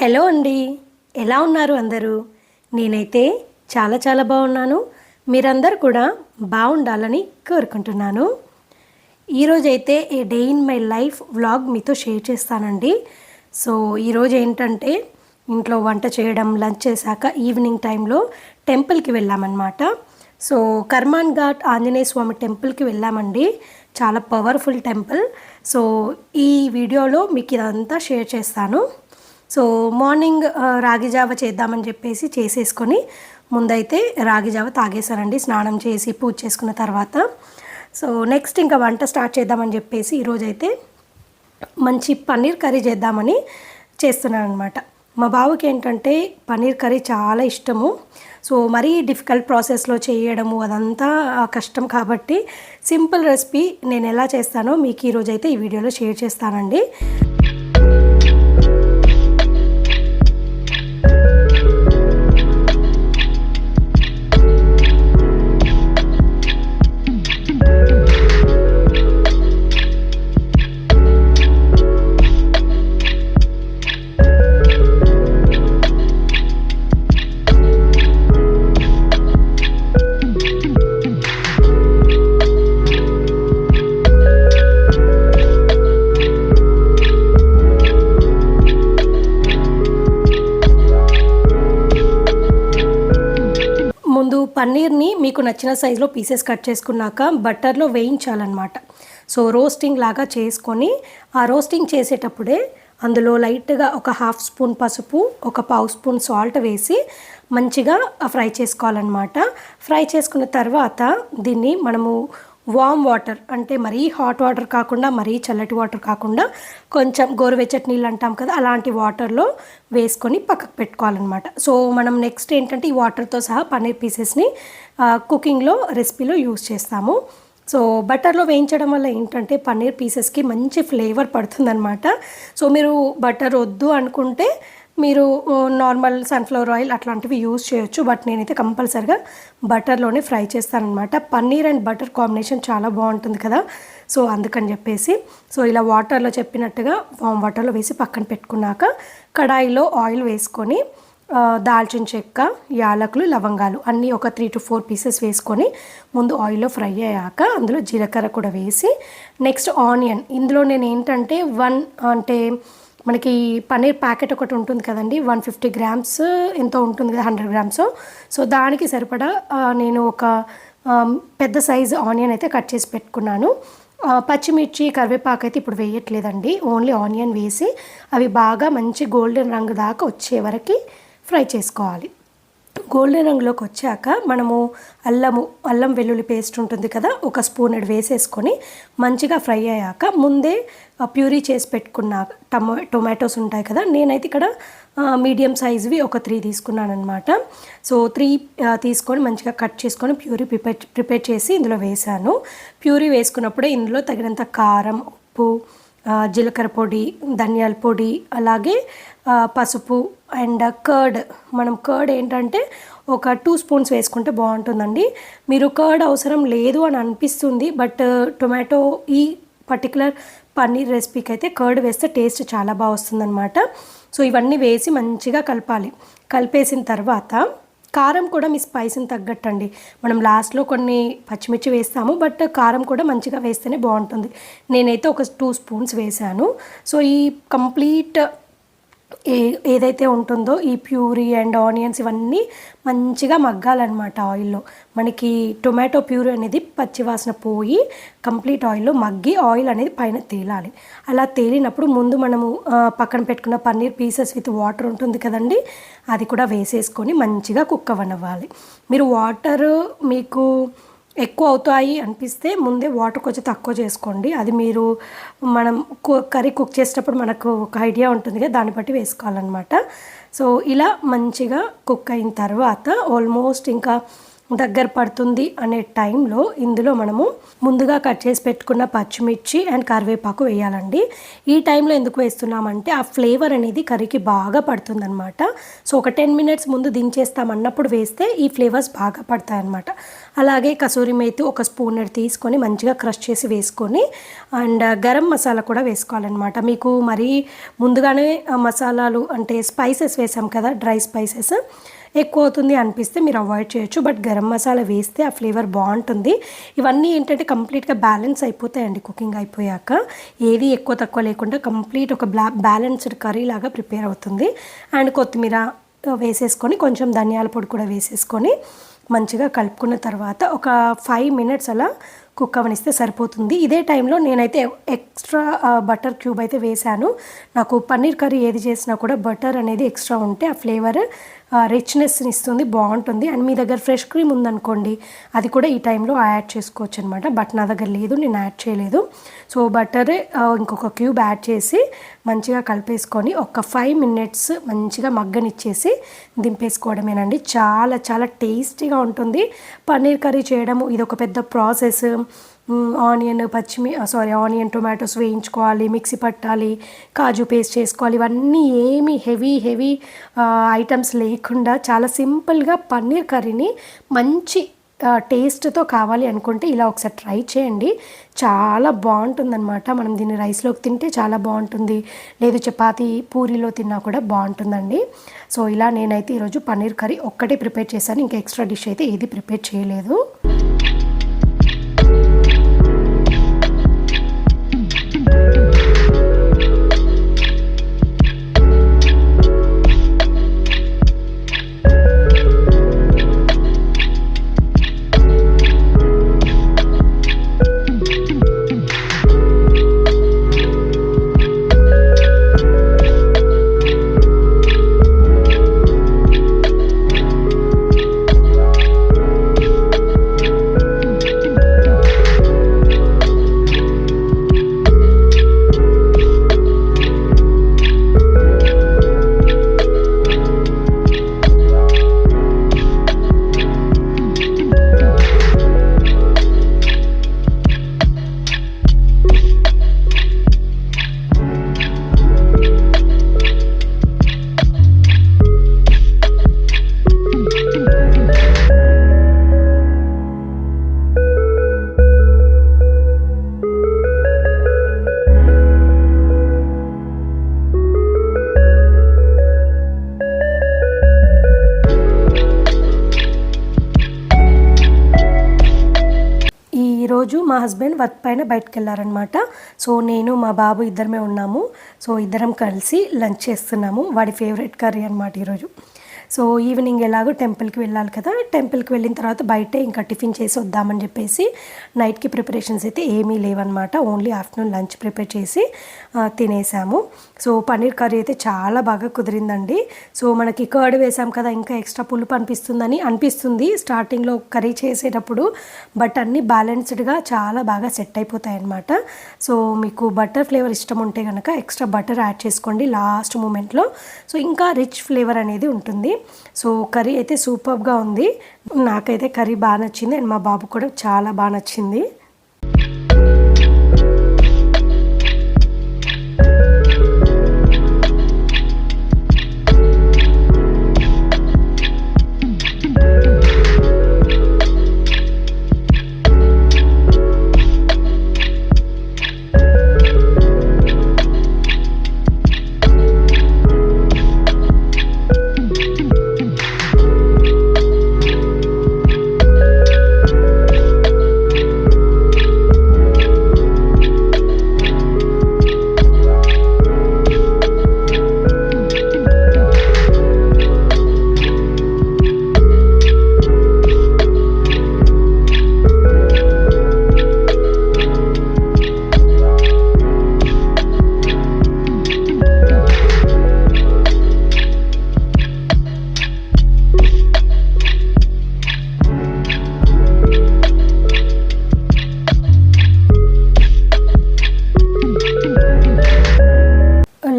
Hello అండి, ఎలా ఉన్నారు అందరూ? నేనైతే చాలా చాలా బాగున్నాను. మీరందరూ కూడా బాగుండాలని కోరుకుంటున్నాను. ఈరోజైతే a day in my life vlog మీతో షేర్ చేస్తానండి. సో ఈరోజు ఏంటంటే ఇంట్లో వంట చేయడం, లంచ్ చేశాక ఈవినింగ్ టైంలో టెంపుల్కి వెళ్ళామన్నమాట. సో కర్మాన్ ఘాట్ ఆంజనేయ స్వామి టెంపుల్కి వెళ్ళామండి. చాలా పవర్ఫుల్ టెంపుల్. సో ఈ వీడియోలో మీకు ఇదంతా షేర్ చేస్తాను. సో మార్నింగ్ రాగి జావ చేద్దామని చెప్పేసి చేసేసుకొని ముందైతే రాగి జావ తాగేశానండి, స్నానం చేసి పూజ చేసుకున్న తర్వాత. సో నెక్స్ట్ ఇంకా వంట స్టార్ట్ చేద్దామని చెప్పేసి ఈరోజైతే మంచి పన్నీర్ కర్రీ చేద్దామని చేస్తున్నాను అనమాట. మా బావకి ఏంటంటే పన్నీర్ కర్రీ చాలా ఇష్టము. సో మరీ డిఫికల్ట్ ప్రాసెస్లో చేయడము అదంతా కష్టం కాబట్టి సింపుల్ రెసిపీ నేను ఎలా చేస్తానో మీకు ఈరోజైతే ఈ వీడియోలో షేర్ చేస్తానండి. పన్నీర్ని మీకు నచ్చిన సైజులో పీసెస్ కట్ చేసుకున్నాక బటర్లో వేయించాలన్నమాట. సో రోస్టింగ్ లాగా చేసుకొని ఆ రోస్టింగ్ చేసేటప్పుడే అందులో లైట్గా ఒక హాఫ్ స్పూన్ పసుపు, ఒక పావు స్పూన్ సాల్ట్ వేసి మంచిగా ఫ్రై చేసుకోవాలన్నమాట. ఫ్రై చేసుకున్న తర్వాత దీన్ని మనము వామ్ వాటర్, అంటే మరీ హాట్ వాటర్ కాకుండా మరీ చల్లటి వాటర్ కాకుండా కొంచెం గోరువెచ్చటి నీళ్ళు అంటాం కదా, అలాంటి వాటర్లో వేసుకొని పక్కకు పెట్టుకోవాలన్నమాట. సో మనం నెక్స్ట్ ఏంటంటే ఈ వాటర్తో సహా పన్నీర్ పీసెస్ని కుకింగ్లో రెసిపీలో యూస్ చేస్తాము. సో బటర్లో వేయించడం వల్ల ఏంటంటే పన్నీర్ పీసెస్కి మంచి ఫ్లేవర్ పడుతుందన్నమాట. సో మీరు బటర్ వద్దు అనుకుంటే మీరు నార్మల్ సన్ఫ్లవర్ ఆయిల్ అట్లాంటివి యూజ్ చేయొచ్చు. బట్ నేనైతే కంపల్సరిగా బటర్లోనే ఫ్రై చేస్తానన్నమాట. పన్నీర్ అండ్ బటర్ కాంబినేషన్ చాలా బాగుంటుంది కదా, సో అందుకని చెప్పేసి సో ఇలా వాటర్లో చెప్పినట్టుగా వాటర్లో వేసి పక్కన పెట్టుకున్నాక కడాయిలో ఆయిల్ వేసుకొని దాల్చిన చెక్క, యాలకులు, లవంగాలు అన్నీ ఒక 3 to 4 పీసెస్ వేసుకొని ముందు ఆయిల్లో ఫ్రై అయ్యాక అందులో జీలకర్ర కూడా వేసి నెక్స్ట్ ఆనియన్. ఇందులో నేను ఏంటంటే అంటే మనకి పన్నీర్ ప్యాకెట్ ఒకటి ఉంటుంది కదండి, 150 గ్రామ్స్ ఎంతో ఉంటుంది కదా, 100 గ్రామ్స్. సో దానికి సరిపడా నేను ఒక పెద్ద సైజు ఆనియన్ అయితే కట్ చేసి పెట్టుకున్నాను. పచ్చిమిర్చి, కరివేపాకు అయితే ఇప్పుడు వేయట్లేదండి, ఓన్లీ ఆనియన్ వేసి అవి బాగా మంచి గోల్డెన్ రంగు దాకా వచ్చే వరకు ఫ్రై చేసుకోవాలి. గోల్డెన్ రంగులోకి వచ్చాక మనము అల్లం వెల్లుల్లి పేస్ట్ ఉంటుంది కదా, ఒక స్పూన్ వేసేసుకొని మంచిగా ఫ్రై అయ్యాక ముందే ప్యూరీ చేసి పెట్టుకున్న టొమాటోస్ ఉంటాయి కదా, నేనైతే ఇక్కడ మీడియం సైజువి ఒక 3 తీసుకున్నాను అనమాట. సో 3 తీసుకొని మంచిగా కట్ చేసుకొని ప్యూరీ ప్రిపేర్ చేసి ఇందులో వేసాను. ప్యూరీ వేసుకున్నప్పుడే ఇందులో తగినంత కారం, ఉప్పు, జీలకర్ర పొడి, ధనియాల పొడి, అలాగే పసుపు అండ్ కర్డ్. మనం కర్డ్ ఏంటంటే ఒక 2 స్పూన్స్ వేసుకుంటే బాగుంటుందండి. మీరు కర్డ్ అవసరం లేదు అని అనిపిస్తుంది, బట్ టొమాటో ఈ పర్టికులర్ పన్నీర్ రెసిపీకి అయితే కర్డ్ వేస్తే టేస్ట్ చాలా బాగా వస్తుందన్నమాట. సో ఇవన్నీ వేసి మంచిగా కలపాలి. కలిపేసిన తర్వాత కారం కూడా మీ స్పైస్ని తగ్గట్టండి. మనం లాస్ట్లో కొన్ని పచ్చిమిర్చి వేస్తాము, బట్ కారం కూడా మంచిగా వేస్తేనే బాగుంటుంది. నేనైతే ఒక 2 స్పూన్స్ వేసాను. సో ఈ కంప్లీట్ ఏదైతే ఉంటుందో ఈ ప్యూరీ అండ్ ఆనియన్స్ ఇవన్నీ మంచిగా మగ్గాలన్నమాట ఆయిల్లో. మనకి టొమాటో ప్యూరీ అనేది పచ్చివాసన పోయి కంప్లీట్ ఆయిల్లో మగ్గి ఆయిల్ అనేది పైన తేలాలి. అలా తేలినప్పుడు ముందు మనము పక్కన పెట్టుకున్న పన్నీర్ పీసెస్ విత్ వాటర్ ఉంటుంది కదండి, అది కూడా వేసేసుకొని మంచిగా కుక్ అవ్వనివ్వాలి. మీరు వాటర్ మీకు ఎక్కువ అవుతాయి అనిపిస్తే ముందే వాటర్ కొంచెం తక్కువ చేసుకోండి. అది మీరు మనం కర్రీ కుక్ చేసేటప్పుడు మనకు ఒక ఐడియా ఉంటుంది కదా, దాన్ని బట్టి వేసుకోవాలన్నమాట. సో ఇలా మంచిగా కుక్ అయిన తర్వాత ఆల్మోస్ట్ ఇంకా దగ్గర పడుతుంది అనే టైంలో ఇందులో మనము ముందుగా కట్ చేసి పెట్టుకున్న పచ్చిమిర్చి అండ్ కరివేపాకు వేయాలండి. ఈ టైంలో ఎందుకు వేస్తున్నామంటే ఆ ఫ్లేవర్ అనేది కర్రీకి బాగా పడుతుందన్నమాట. సో ఒక 10 మినిట్స్ ముందు దించేస్తామన్నప్పుడు వేస్తే ఈ ఫ్లేవర్స్ బాగా పడతాయన్నమాట. అలాగే కసూరి మేతి ఒక స్పూన్ తీసుకొని మంచిగా క్రష్ చేసి వేసుకొని అండ్ గరం మసాలా కూడా వేసుకోవాలన్నమాట. మీకు మరీ ముందుగానే మసాలాలు అంటే స్పైసెస్ వేసాం కదా, డ్రై స్పైసెస్ ఎక్కువ అవుతుంది అనిపిస్తే మీరు అవాయిడ్ చేయొచ్చు. బట్ గరం మసాలా వేస్తే ఆ ఫ్లేవర్ బాగుంటుంది. ఇవన్నీ ఏంటంటే కంప్లీట్గా బ్యాలెన్స్ అయిపోతాయండి కుకింగ్ అయిపోయాక. ఏది ఎక్కువ తక్కువ లేకుండా కంప్లీట్ ఒక బ్యాలెన్స్డ్ కర్రీ లాగా ప్రిపేర్ అవుతుంది. అండ్ కొత్తిమీర వేసేసుకొని కొంచెం ధనియాల పొడి కూడా వేసేసుకొని మంచిగా కలుపుకున్న తర్వాత ఒక 5 మినిట్స్ అలా కుక్ అవనిస్తే సరిపోతుంది. ఇదే టైంలో నేనైతే ఎక్స్ట్రా బటర్ క్యూబ్ అయితే వేశాను. నాకు పన్నీర్ కర్రీ ఏది చేసినా కూడా బటర్ అనేది ఎక్స్ట్రా ఉంటే ఆ ఫ్లేవర్ రిచ్నెస్ని ఇస్తుంది, బాగుంటుంది. అండ్ మీ దగ్గర ఫ్రెష్ క్రీమ్ ఉందనుకోండి, అది కూడా ఈ టైంలో యాడ్ చేసుకోవచ్చు అనమాట. బట్ నా దగ్గర లేదు, నేను యాడ్ చేయలేదు. సో బటర్ ఇంకొక క్యూబ్ యాడ్ చేసి మంచిగా కలిపేసుకొని ఒక 5 మినిట్స్ మంచిగా మగ్గనిచ్చేసి దింపేసుకోవడమేనండి. చాలా చాలా టేస్టీగా ఉంటుంది. పన్నీర్ కర్రీ చేయడము ఇది ఒక పెద్ద ప్రాసెస్. ఆనియన్ టొమాటోస్ వేయించుకోవాలి, మిక్సీ పట్టాలి, కాజు పేస్ట్ చేసుకోవాలి. ఇవన్నీ ఏమి హెవీ ఐటమ్స్ లేకుండా చాలా సింపుల్గా పన్నీర్ కర్రీని మంచి టేస్ట్తో కావాలి అనుకుంటే ఇలా ఒకసారి ట్రై చేయండి. చాలా బాగుంటుందన్నమాట. మనం దీన్ని రైస్లోకి తింటే చాలా బాగుంటుంది, లేదు చపాతీ పూరీలో తిన్నా కూడా బాగుంటుందండి. సో ఇలా నేనైతే ఈరోజు పన్నీర్ కర్రీ ఒక్కటే ప్రిపేర్ చేశాను. ఇంకా ఎక్స్ట్రా డిష్ అయితే ఏది ప్రిపేర్ చేయలేదు. ఈరోజు మా హస్బెండ్ వర్క్ పైన బయటకు వెళ్ళారనమాట. సో నేను మా బాబు ఇద్దరమే ఉన్నాము. సో ఇద్దరం కలిసి లంచ్ చేస్తున్నాము. వాడి ఫేవరెట్ కర్రీ అనమాట ఈరోజు. సో ఈవినింగ్ ఎలాగో టెంపుల్కి వెళ్ళాలి కదా, టెంపుల్కి వెళ్ళిన తర్వాత బయటే ఇంకా టిఫిన్ చేసి వద్దామని చెప్పేసి నైట్కి ప్రిపరేషన్స్ అయితే ఏమీ లేవన్నమాట. ఓన్లీ ఆఫ్టర్నూన్ లంచ్ ప్రిపేర్ చేసి తినేసాము. సో పన్నీర్ కర్రీ అయితే చాలా బాగా కుదిరిందండి. సో మనకి కర్డ్ వేసాం కదా, ఇంకా ఎక్స్ట్రా పులుపు అనిపిస్తుంది స్టార్టింగ్లో కర్రీ చేసేటప్పుడు. బట్ అన్నీ బ్యాలెన్స్డ్గా చాలా బాగా సెట్ అయిపోతాయి అన్నమాట. సో మీకు బటర్ ఫ్లేవర్ ఇష్టం ఉంటే కనుక ఎక్స్ట్రా బటర్ యాడ్ చేసుకోండి లాస్ట్ మూమెంట్లో. సో ఇంకా రిచ్ ఫ్లేవర్ అనేది ఉంటుంది. సో కర్రీ అయితే సూపర్గా ఉంది. నాకైతే కర్రీ బాగా నచ్చింది అండ్ మా బాబు కూడా చాలా బాగా నచ్చింది.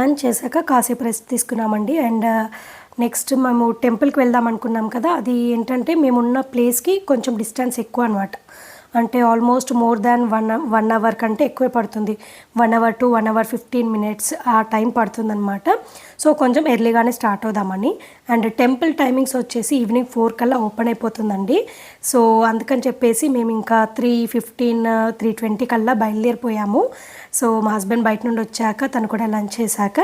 లంచ్ చేశాక కాసేపు రెస్ట్ తీసుకున్నామండి. అండ్ నెక్స్ట్ మేము టెంపుల్కి వెళ్దాం అనుకున్నాం కదా, అది ఏంటంటే మేమున్న ప్లేస్కి కొంచెం డిస్టెన్స్ ఎక్కువ అనమాట. అంటే ఆల్మోస్ట్ మోర్ దాన్ 1 అవర్ కంటే ఎక్కువే పడుతుంది. 1 అవర్ టు 1 అవర్ 15 మినిట్స్ ఆ టైం పడుతుందన్నమాట. సో కొంచెం ఎర్లీగానే స్టార్ట్ అవుదామని. అండ్ టెంపుల్ టైమింగ్స్ వచ్చేసి ఈవినింగ్ 4 కల్లా ఓపెన్ అయిపోతుందండి. సో అందుకని చెప్పేసి మేము ఇంకా 3:15, 3:20 కల్లా బయలుదేరిపోయాము. సో మా హస్బెండ్ బయట నుండి వచ్చాక తను కూడా లంచ్ చేశాక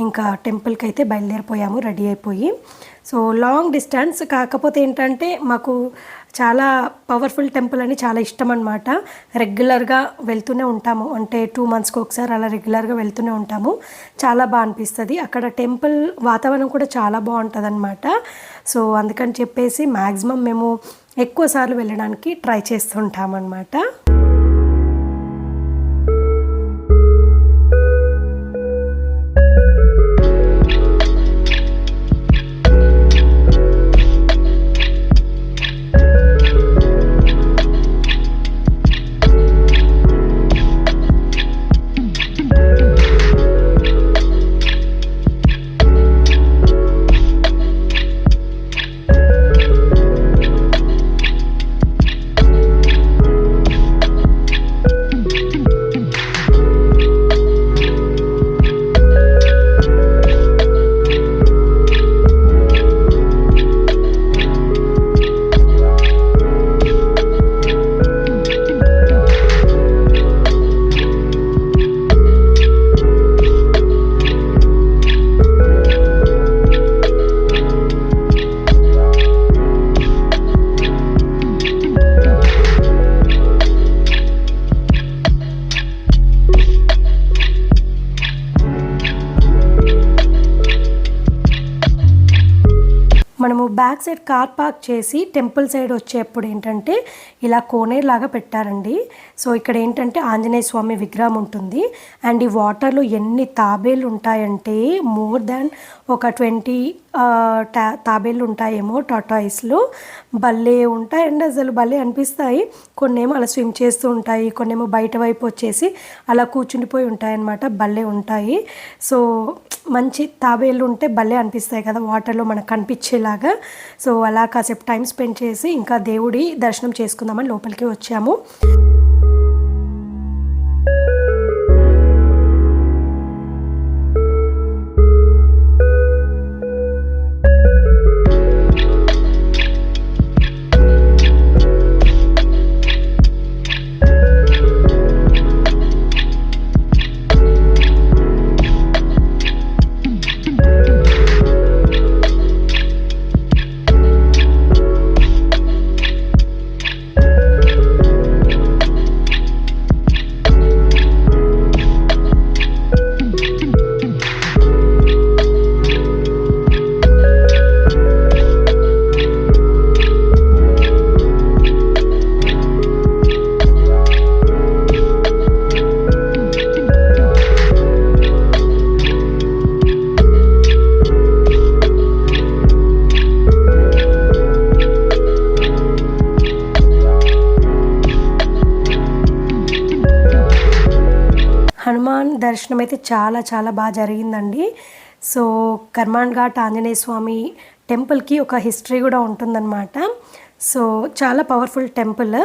ఇంకా టెంపుల్కి అయితే బయలుదేరిపోయాము రెడీ అయిపోయి. సో లాంగ్ డిస్టెన్స్, కాకపోతే ఏంటంటే మాకు చాలా పవర్ఫుల్ టెంపుల్ అని చాలా ఇష్టం అనమాట. రెగ్యులర్గా వెళ్తూనే ఉంటాము, అంటే 2 మంత్స్కి ఒకసారి అలా రెగ్యులర్గా వెళ్తూనే ఉంటాము. చాలా బాగా అనిపిస్తుంది అక్కడ. టెంపుల్ వాతావరణం కూడా చాలా బాగుంటుంది అనమాట. సో అందుకని చెప్పేసి మ్యాక్సిమం మేము ఎక్కువసార్లు వెళ్ళడానికి ట్రై చేస్తుంటాం అనమాట. మనము బ్యాక్ సైడ్ కార్ పార్క్ చేసి టెంపుల్ సైడ్ వచ్చేప్పుడు ఏంటంటే ఇలా కోనేరు లాగా పెట్టారండి. సో ఇక్కడ ఏంటంటే ఆంజనేయ స్వామి విగ్రహం ఉంటుంది. అండ్ ఈ వాటర్లో ఎన్ని తాబేళ్ళు ఉంటాయంటే మోర్ దాన్ ఒక 20 తాబేళ్ళు ఉంటాయేమో, టాటాయిస్లు భలే ఉంటాయి అండి. అసలు భలే అనిపిస్తాయి. కొన్నేమో అలా స్విమ్ చేస్తూ ఉంటాయి, కొన్నేమో బయట వైపు వచ్చేసి అలా కూర్చుండిపోయి ఉంటాయన్నమాట. భలే ఉంటాయి. సో మంచి తాబేళ్ళు ఉంటే భలే అనిపిస్తాయి కదా వాటర్లో మనకు కనిపించేలాగా. సో అలా కాసేపు టైం స్పెండ్ చేసి ఇంకా దేవుడి దర్శనం చేసుకుందామని లోపలికి వచ్చాము. హనుమాన్ దర్శనం అయితే చాలా చాలా బాగా జరిగిందండి. సో కర్మాన్ ఘాట్ ఆంజనేయ స్వామి టెంపుల్కి ఒక హిస్టరీ కూడా ఉంటుందన్నమాట. సో చాలా పవర్ఫుల్ టెంపుల్.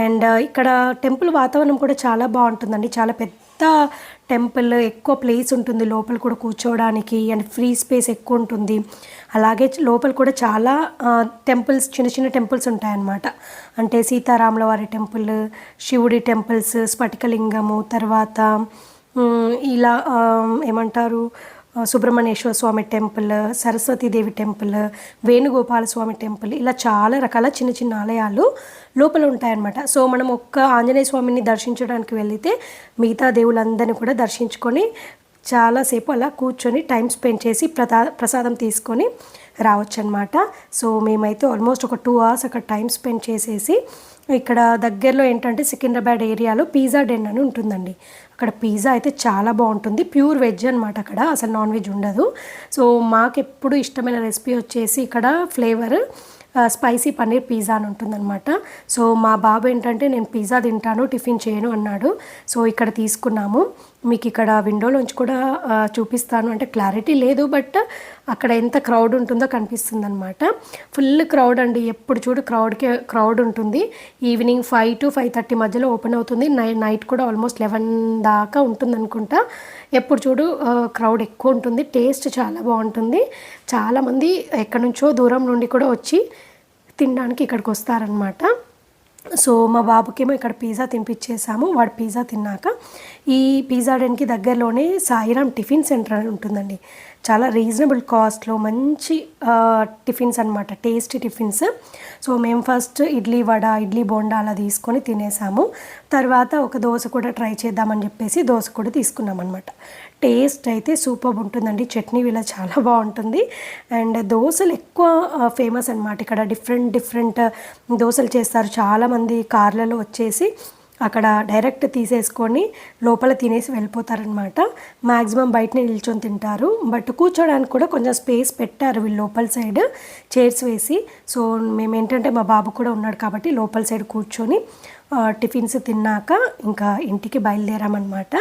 అండ్ ఇక్కడ టెంపుల్ వాతావరణం కూడా చాలా బాగుంటుందండి. చాలా పెద్ద టెంపుల్, ఎక్కువ ప్లేస్ ఉంటుంది లోపల కూడా కూర్చోవడానికి, అండ్ ఫ్రీ స్పేస్ ఎక్కువ ఉంటుంది. అలాగే లోపల కూడా చాలా టెంపుల్స్, చిన్న చిన్న టెంపుల్స్ ఉంటాయన్నమాట. అంటే సీతారాముల వారి టెంపుల్, శివుడి టెంపుల్స్, స్ఫటికలింగము, తర్వాత ఇలా ఏమంటారు సుబ్రహ్మణ్యేశ్వర స్వామి టెంపుల్, సరస్వతీదేవి టెంపుల్, వేణుగోపాల స్వామి టెంపుల్, ఇలా చాలా రకాల చిన్న చిన్న ఆలయాలు లోపల ఉంటాయన్నమాట. సో మనం ఒక్క ఆంజనేయ స్వామిని దర్శించడానికి వెళితే మిగతా దేవుళ్ళందరినీ కూడా దర్శించుకొని చాలాసేపు అలా కూర్చొని టైం స్పెండ్ చేసి ప్రసాదం తీసుకొని రావచ్చు అనమాట. సో మేమైతే ఆల్మోస్ట్ ఒక 2 hours అక్కడ టైం స్పెండ్ చేసేసి, ఇక్కడ దగ్గరలో ఏంటంటే సికింద్రాబాద్ ఏరియాలో పిజ్జా డెన్ అని ఉంటుందండి. అక్కడ పిజ్జా అయితే చాలా బాగుంటుంది. ప్యూర్ వెజ్ అనమాట, అక్కడ అసలు నాన్ వెజ్ ఉండదు. సో మాకు ఎప్పుడు ఇష్టమైన రెసిపీ వచ్చేసి ఇక్కడ ఫ్లేవర్ స్పైసీ పన్నీర్ పిజ్జా అని ఉంటుందన్నమాట. సో మా బాబు ఏంటంటే నేను పిజ్జా తింటాను, టిఫిన్ చేయను అన్నాడు. సో ఇక్కడ తీసుకున్నాము. మీకు ఇక్కడ విండోలోంచి కూడా చూపిస్తాను. అంటే క్లారిటీ లేదు, బట్ అక్కడ ఎంత క్రౌడ్ ఉంటుందో కనిపిస్తుంది అనమాట. ఫుల్ క్రౌడ్ అండి, ఎప్పుడు చూడు క్రౌడ్ ఉంటుంది. ఈవినింగ్ 5 to 5:30 మధ్యలో ఓపెన్ అవుతుంది. నైట్ కూడా ఆల్మోస్ట్ 11 దాకా ఉంటుంది అనుకుంటా. ఎప్పుడు చూడు క్రౌడ్ ఎక్కువ ఉంటుంది. టేస్ట్ చాలా బాగుంటుంది. చాలామంది ఎక్కడి నుంచో దూరం నుండి కూడా వచ్చి తినడానికి ఇక్కడికి వస్తారనమాట. సో మా బాబుకేమో ఇక్కడ పిజ్జా తినిపించేసాము. వాడు పిజ్జా తిన్నాక ఈ పిజ్జా డెన్కి దగ్గరలోనే సాయిరామ్ టిఫిన్ సెంటర్ అని ఉంటుందండి. చాలా రీజనబుల్ కాస్ట్లో మంచి టిఫిన్స్ అనమాట, టేస్టీ టిఫిన్స్. సో మేము ఫస్ట్ ఇడ్లీ వడ, ఇడ్లీ బోండా అలా తీసుకొని తినేసాము. తర్వాత ఒక దోశ కూడా ట్రై చేద్దామని చెప్పేసి దోశ కూడా తీసుకున్నాం అనమాట. టేస్ట్ అయితే సూపర్ ఉంటుందండి. చట్నీ ఇలా చాలా బాగుంటుంది. అండ్ దోశలు ఎక్కువ ఫేమస్ అనమాట ఇక్కడ. డిఫరెంట్ దోశలు చేస్తారు. చాలామంది కార్లలో వచ్చేసి అక్కడ డైరెక్ట్ తీసేసుకొని లోపల తినేసి వెళ్ళిపోతారనమాట. మ్యాక్సిమం బయటనే నిల్చొని తింటారు. బట్ కూర్చోడానికి కూడా కొంచెం స్పేస్ పెట్టారు వీళ్ళు లోపల సైడ్ చైర్స్ వేసి. సో మేము ఏంటంటే మా బాబు కూడా ఉన్నాడు కాబట్టి లోపల సైడ్ కూర్చొని టిఫిన్స్ తిన్నాక ఇంకా ఇంటికి బయలుదేరామన్నమాట.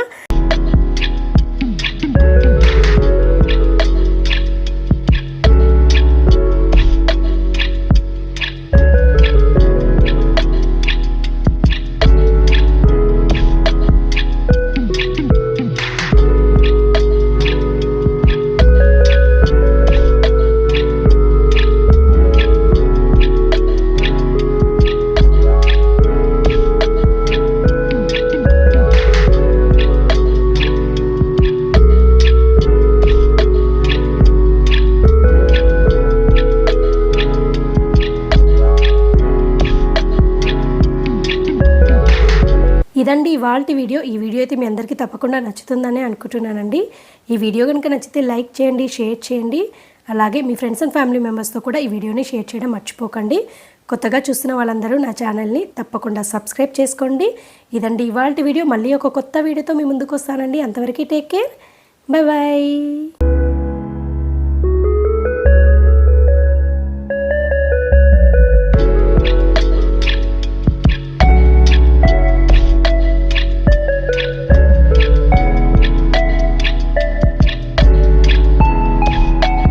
ఇదండి ఇవాల్టి వీడియో. ఈ వీడియో అయితే మీ అందరికీ తప్పకుండా నచ్చుతుందని అనుకుంటున్నానండి. ఈ వీడియో కనుక నచ్చితే లైక్ చేయండి, షేర్ చేయండి. అలాగే మీ ఫ్రెండ్స్ అండ్ ఫ్యామిలీ మెంబర్స్తో కూడా ఈ వీడియోని షేర్ చేయడం మర్చిపోకండి. కొత్తగా చూస్తున్న వాళ్ళందరూ నా ఛానల్ని తప్పకుండా సబ్స్క్రైబ్ చేసుకోండి. ఇదండి ఇవాల్టి వీడియో. మళ్ళీ ఒక కొత్త వీడియోతో మీ ముందుకు వస్తానండి. అంతవరకు టేక్ కేర్, బై బాయ్.